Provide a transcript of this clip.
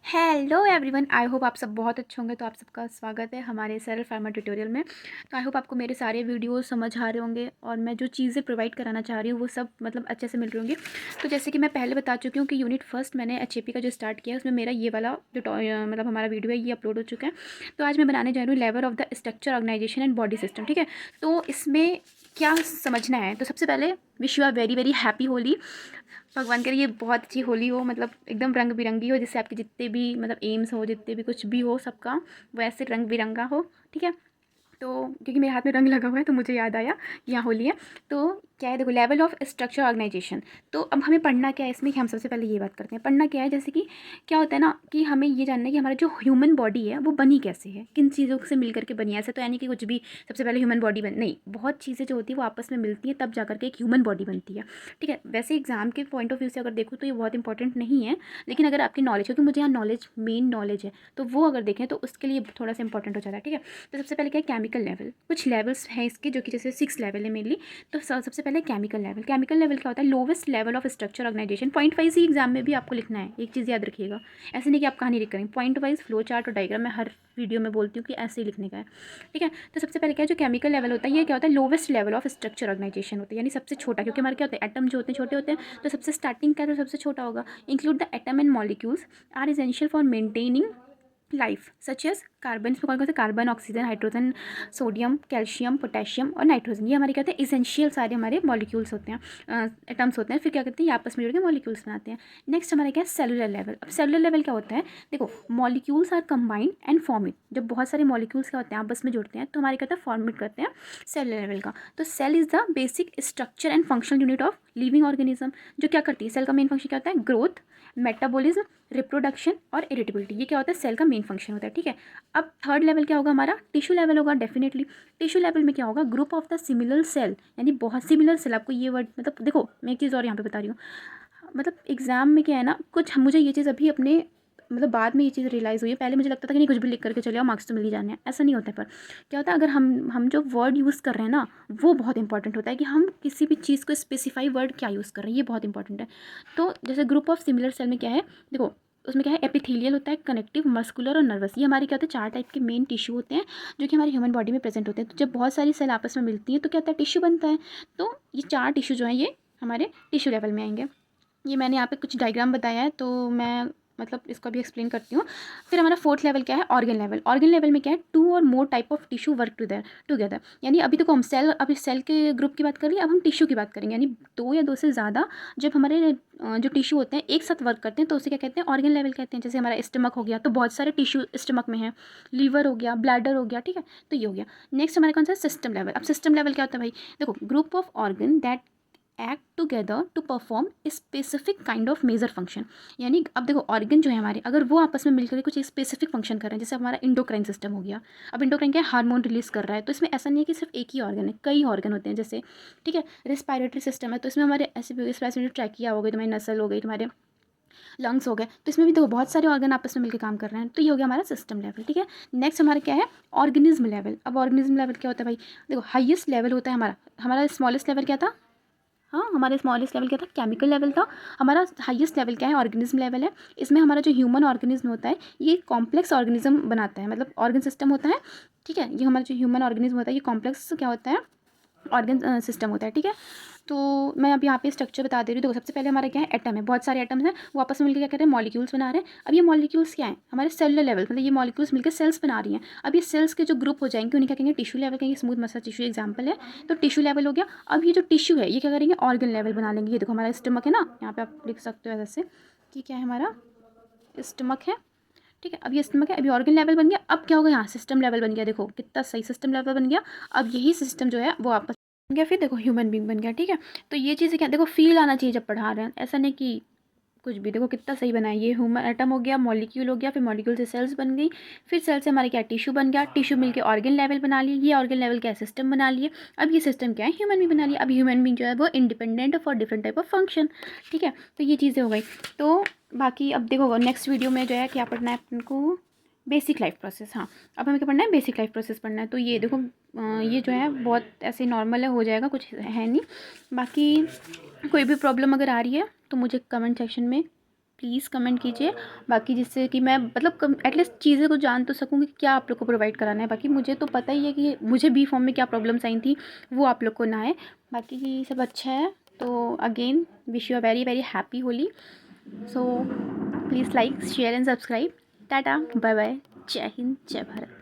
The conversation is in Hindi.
हेलो एवरीवन, आई होप आप सब बहुत अच्छे होंगे। तो आप सबका स्वागत है हमारे सरल फार्मा ट्यूटोरियल में। तो आई होप आपको मेरे सारे वीडियोस समझ आ रहे होंगे और मैं जो चीज़ें प्रोवाइड कराना चाह रही हूँ वो सब मतलब अच्छे से मिल रही होंगी। तो जैसे कि मैं पहले बता चुकी हूँ कि यूनिट फर्स्ट मैंने एचएपी का जो स्टार्ट किया है उसमें मेरा ये वाला जो मतलब हमारा वीडियो है ये अपलोड हो चुका है। तो आज मैं बनाने जा रही हूँ level of the structure, organization and body system. ठीक है, तो इसमें क्या समझना है। तो सबसे पहले wish you are very very happy Holi. भगवान करे ये बहुत अच्छी होली हो, मतलब एकदम रंग बिरंगी हो, जिससे आपके जितने भी मतलब एम्स हो, जितने भी कुछ भी हो, सबका वैसे रंग बिरंगा हो। ठीक है, तो क्योंकि मेरे हाथ में रंग लगा हुआ है तो मुझे याद आया कि यहाँ होली है। तो क्या है, देखो लेवल ऑफ स्ट्रक्चर ऑर्गेनाइजेशन। तो अब हमें पढ़ना क्या है इसमें कि हम सबसे पहले ये बात करते हैं पढ़ना क्या है। जैसे कि क्या होता है ना कि हमें ये जानना है कि हमारा जो ह्यूमन बॉडी है वो बनी कैसे है, किन चीज़ों से मिल करके बनी है। ऐसे तो यानी कि कुछ भी सबसे पहले ह्यूमन बॉडी बन नहीं, बहुत चीज़ें जो होती है वो आपस में मिलती हैं तब जा करके एक ह्यूमन बॉडी बनती है। ठीक है, वैसे एग्जाम के पॉइंट ऑफ व्यू से अगर देखो तो ये बहुत इंपॉर्टेंट नहीं है, लेकिन अगर आपकी नॉलेज हो तो मुझे यहाँ नॉलेज मेन नॉलेज है तो वो अगर देखें तो उसके लिए थोड़ा सा इंपॉर्टेंट हो जाता है। ठीक है, तो सबसे पहले क्या है, केमिकल लेवल। कुछ लेवल्स हैं इसके जो कि जैसे 6 लेवल है मेनली। तो सबसे पहले केमिकल लेवल। केमिकल लेवल क्या होता है, lowest level of structure organization. Point wise ही एग्जाम में भी आपको लिखना है, एक चीज़ याद रखिएगा, ऐसे नहीं कि आप कहानी लिख करेंगे। पॉइंट वाइज फ्लो चार्ट और डायग्राम मैं हर वीडियो में बोलती हूँ कि ऐसे ही लिखने का है। ठीक है, तो सबसे पहले क्या है, जो केमिकल लेवल होता है ये क्या होता है, lowest level of structure organization होता है, यानी सबसे छोटा। क्योंकि हमारे क्या होते हैं, एटम जो होते हैं छोटे होते हैं, तो सबसे स्टार्टिंग का तो सबसे छोटा होगा। Include the atom and molecules are essential for maintaining life such as carbon. इसमें कौन कौन से, carbon, oxygen, hydrogen, sodium, calcium, potassium और नाइट्रोजन, ये हमारे क्या होते हैं, इसेंशियल सारे हमारे मॉलिक्यूल्स होते हैं, एटम्स होते हैं। फिर क्या करते हैं, ये आपस में जुड़ के मॉलिक्यूल्स बनाते हैं। नेक्स्ट हमारा क्या है, सेलुलर लेवल। अब सेलुलर लेवल क्या होता है, देखो मॉलिक्यूल्स आर कंबाइंड एंड फॉर्मिट। जब बहुत सारे मॉलिक्यूल्स क्या होते हैं आपस में जुड़ते हैं तो हमारे क्या होता है, फॉर्मिट करते हैं सेलुलर लेवल का। तो cell is the basic structure and functional unit of living organism. जो क्या करती है, सेल का मेन फंक्शन क्या होता है, ग्रोथ, मेटाबॉलिज्म, रिप्रोडक्शन और इरिटेबिलिटी। ये क्या होता है, सेल का मेन फंक्शन होता है। ठीक है, अब थर्ड लेवल क्या होगा हमारा, टिश्यू लेवल होगा डेफिनेटली। टिश्यू लेवल में क्या होगा, group of the similar cell, यानी बहुत सिमिलर सेल। आपको ये वर्ड मतलब देखो मैं एक चीज़ और यहाँ पे बता रही हूँ, मतलब एग्जाम में क्या है ना, कुछ मुझे ये चीज़ अभी अपने मतलब बाद में ये चीज़ रियलाइज़ हुई है। पहले मुझे लगता था कि नहीं कुछ भी लिख करके चले आओ, मार्क्स तो मिल ही जाने हैं, ऐसा नहीं होता है। पर क्या होता है, अगर हम जो वर्ड यूज़ कर रहे हैं ना वो बहुत इंपॉर्टेंट होता है कि हम किसी भी चीज़ को स्पेसिफाई वर्ड क्या यूज़ कर रहे हैं, ये बहुत इंपॉर्टेंट है। तो जैसे ग्रुप ऑफ सिमिलर सेल में क्या है, देखो उसमें क्या है, एपिथेलियल होता है, कनेक्टिव, मस्कुलर और नर्वस। ये हमारे क्या होते हैं, 4 टाइप के मेन टिश्यू होते हैं जो कि हमारी ह्यूमन बॉडी में प्रेजेंट होते हैं। तो जब बहुत सारी सेल आपस में मिलती हैं तो क्या होता है, टिश्यू बनता है। तो ये 4 टिश्यू जो हैं ये हमारे टिश्यू लेवल में आएंगे। ये मैंने यहाँ पे कुछ डायग्राम बताया है तो मैं मतलब इसको भी एक्सप्लेन करती हूँ। फिर हमारा फोर्थ लेवल क्या है, ऑर्गन लेवल। ऑर्गन लेवल में क्या है, 2 और मोर type of tissue work together. यानी अभी तो हम सेल, अभी सेल के ग्रुप की बात कर रही है, अब हम टिश्यू की बात करेंगे। यानी 2 या 2 से ज़्यादा जब हमारे जो टिश्यू होते हैं एक साथ वर्क करते हैं तो उसे क्या कहते हैं, ऑर्गन लेवल कहते हैं। जैसे हमारा स्टमक हो गया तो बहुत सारे टिश्यू स्टमक में है, लीवर हो गया, ब्लैडर हो गया। ठीक है, तो ये हो गया। नेक्स्ट हमारे कौन सा, सिस्टम लेवल। अब सिस्टम लेवल क्या होता है भाई, देखो group of organ that act together to perform specific kind of major function. यानी अब देखो ऑर्गन जो है हमारे, अगर वो आपस में मिलकर कुछ स्पेसिफिक फंक्शन कर रहे हैं, जैसे हमारा इंडोक्राइन सिस्टम हो गया। अब इंडोक्राइन क्या है, हार्मोन रिलीज कर रहा है। तो इसमें ऐसा नहीं है कि सिर्फ एक ही ऑर्गन है, कई ऑर्गन होते हैं। जैसे ठीक है, रिस्पायरेटरी सिस्टम है तो इसमें हमारे ऐसे रेस्पिरेटरी ट्रैकिया हो गई, तुम्हारी नसल हो गई, तुम्हारे लंग्स हो गए। तो इसमें भी देखो बहुत सारे ऑर्गन आपस में मिलकर काम कर रहे हैं। तो ये हो गया हमारा सिस्टम लेवल। ठीक है, नेक्स्ट हमारा क्या है, ऑर्गेनिज्म लेवल। अब ऑर्गेनिज्म लेवल क्या होता है भाई, देखो हाईएस्ट लेवल होता है हमारा, हमारा स्मॉलेस्ट लेवल क्या था, हाँ हमारा स्मॉलेस्ट लेवल क्या था, केमिकल लेवल था। हमारा हाईएस्ट लेवल क्या है, ऑर्गेनिज्म लेवल है। इसमें हमारा जो ह्यूमन ऑर्गेनिज्म होता है ये कॉम्प्लेक्स ऑर्गेनिज्म बनाता है, मतलब ऑर्गन सिस्टम होता है। ठीक है, ये हमारा जो ह्यूमन ऑर्गेनिज्म होता है ये कॉम्प्लेक्स क्या होता है, ऑर्गन सिस्टम होता है। ठीक है, तो मैं अब यहाँ पे स्ट्रक्चर बता दे रही हूँ। देखो सबसे पहले हमारा क्या है, एटम है, बहुत सारे एटम्स हैं वो आपस में मिलकर क्या कर रहे हैं, मॉलिक्यूल्स बना रहे हैं। अब ये मॉलिक्यूल्स क्या है, हमारे सेलुलर लेवल, मतलब ये मॉलिक्यूल्स मिलकर सेल्स बना रही हैं। अब ये सेल्स के जो ग्रुप हो जाएंगे उन्हें क्या कहेंगे, टिश्यू लेवल कहेंगे। स्मूथ मसल टिश्यू एग्जाम्पल है, तो टिश्यू लेवल हो गया। अब ये जो टिश्यू है ये क्या करेंगे, ऑर्गन लेवल बना लेंगे। ये देखो हमारा स्टमक है ना, यहाँ पे आप लिख सकते हो ऐसे कि क्या है, हमारा स्टमक है। ठीक है, अब ये स्टमक है, अभी ऑर्गन लेवल बन गया। अब क्या होगा, यहाँ सिस्टम लेवल बन गया। देखो कितना सही सिस्टम लेवल बन गया। अब यही सिस्टम जो है वो आपस बन गया, फिर देखो ह्यूमन बींग बन गया। ठीक है, तो ये चीज़ें क्या, देखो फील आना चाहिए जब पढ़ा रहे हैं, ऐसा नहीं कि कुछ भी। देखो कितना सही बना है, ये ह्यूमन एटम हो गया, मॉलिक्यूल हो गया, फिर मॉलिक्यूल से सेल्स बन गई, फिर सेल से हमारे क्या टिश्यू बन गया, टिश्यू मिलके ऑर्गन लेवल बना लिए, ये ऑर्गन लेवल क्या सिस्टम बना लिए। अब ये सिस्टम क्या है, ह्यूमन भी बना लिया। अब ह्यूमन बींग जो है वो independent for different type of function. ठीक है, तो ये चीज़ें हो गई। तो बाकी अब देखो नेक्स्ट वीडियो में जो है क्या पढ़ना है अपन को, बेसिक लाइफ प्रोसेस। हाँ, अब हमें क्या पढ़ना है, बेसिक लाइफ प्रोसेस पढ़ना है। तो ये देखो ये जो है बहुत ऐसे नॉर्मल है, हो जाएगा, कुछ है नहीं। बाकी कोई भी प्रॉब्लम अगर आ रही है तो मुझे कमेंट सेक्शन में प्लीज़ कमेंट कीजिए। बाकी जिससे कि मैं मतलब एटलीस्ट चीज़ें को जान तो सकूँगी कि क्या आप लोग को प्रोवाइड कराना है। बाकी मुझे तो पता ही है कि मुझे बी फॉर्म में क्या प्रॉब्लम्स आई थी, वो आप लोग को ना आए। बाकी सब अच्छा है। तो again wish you a very very happy Holi. So please like share and subscribe. Tata bye bye. जय हिंद जय भारत।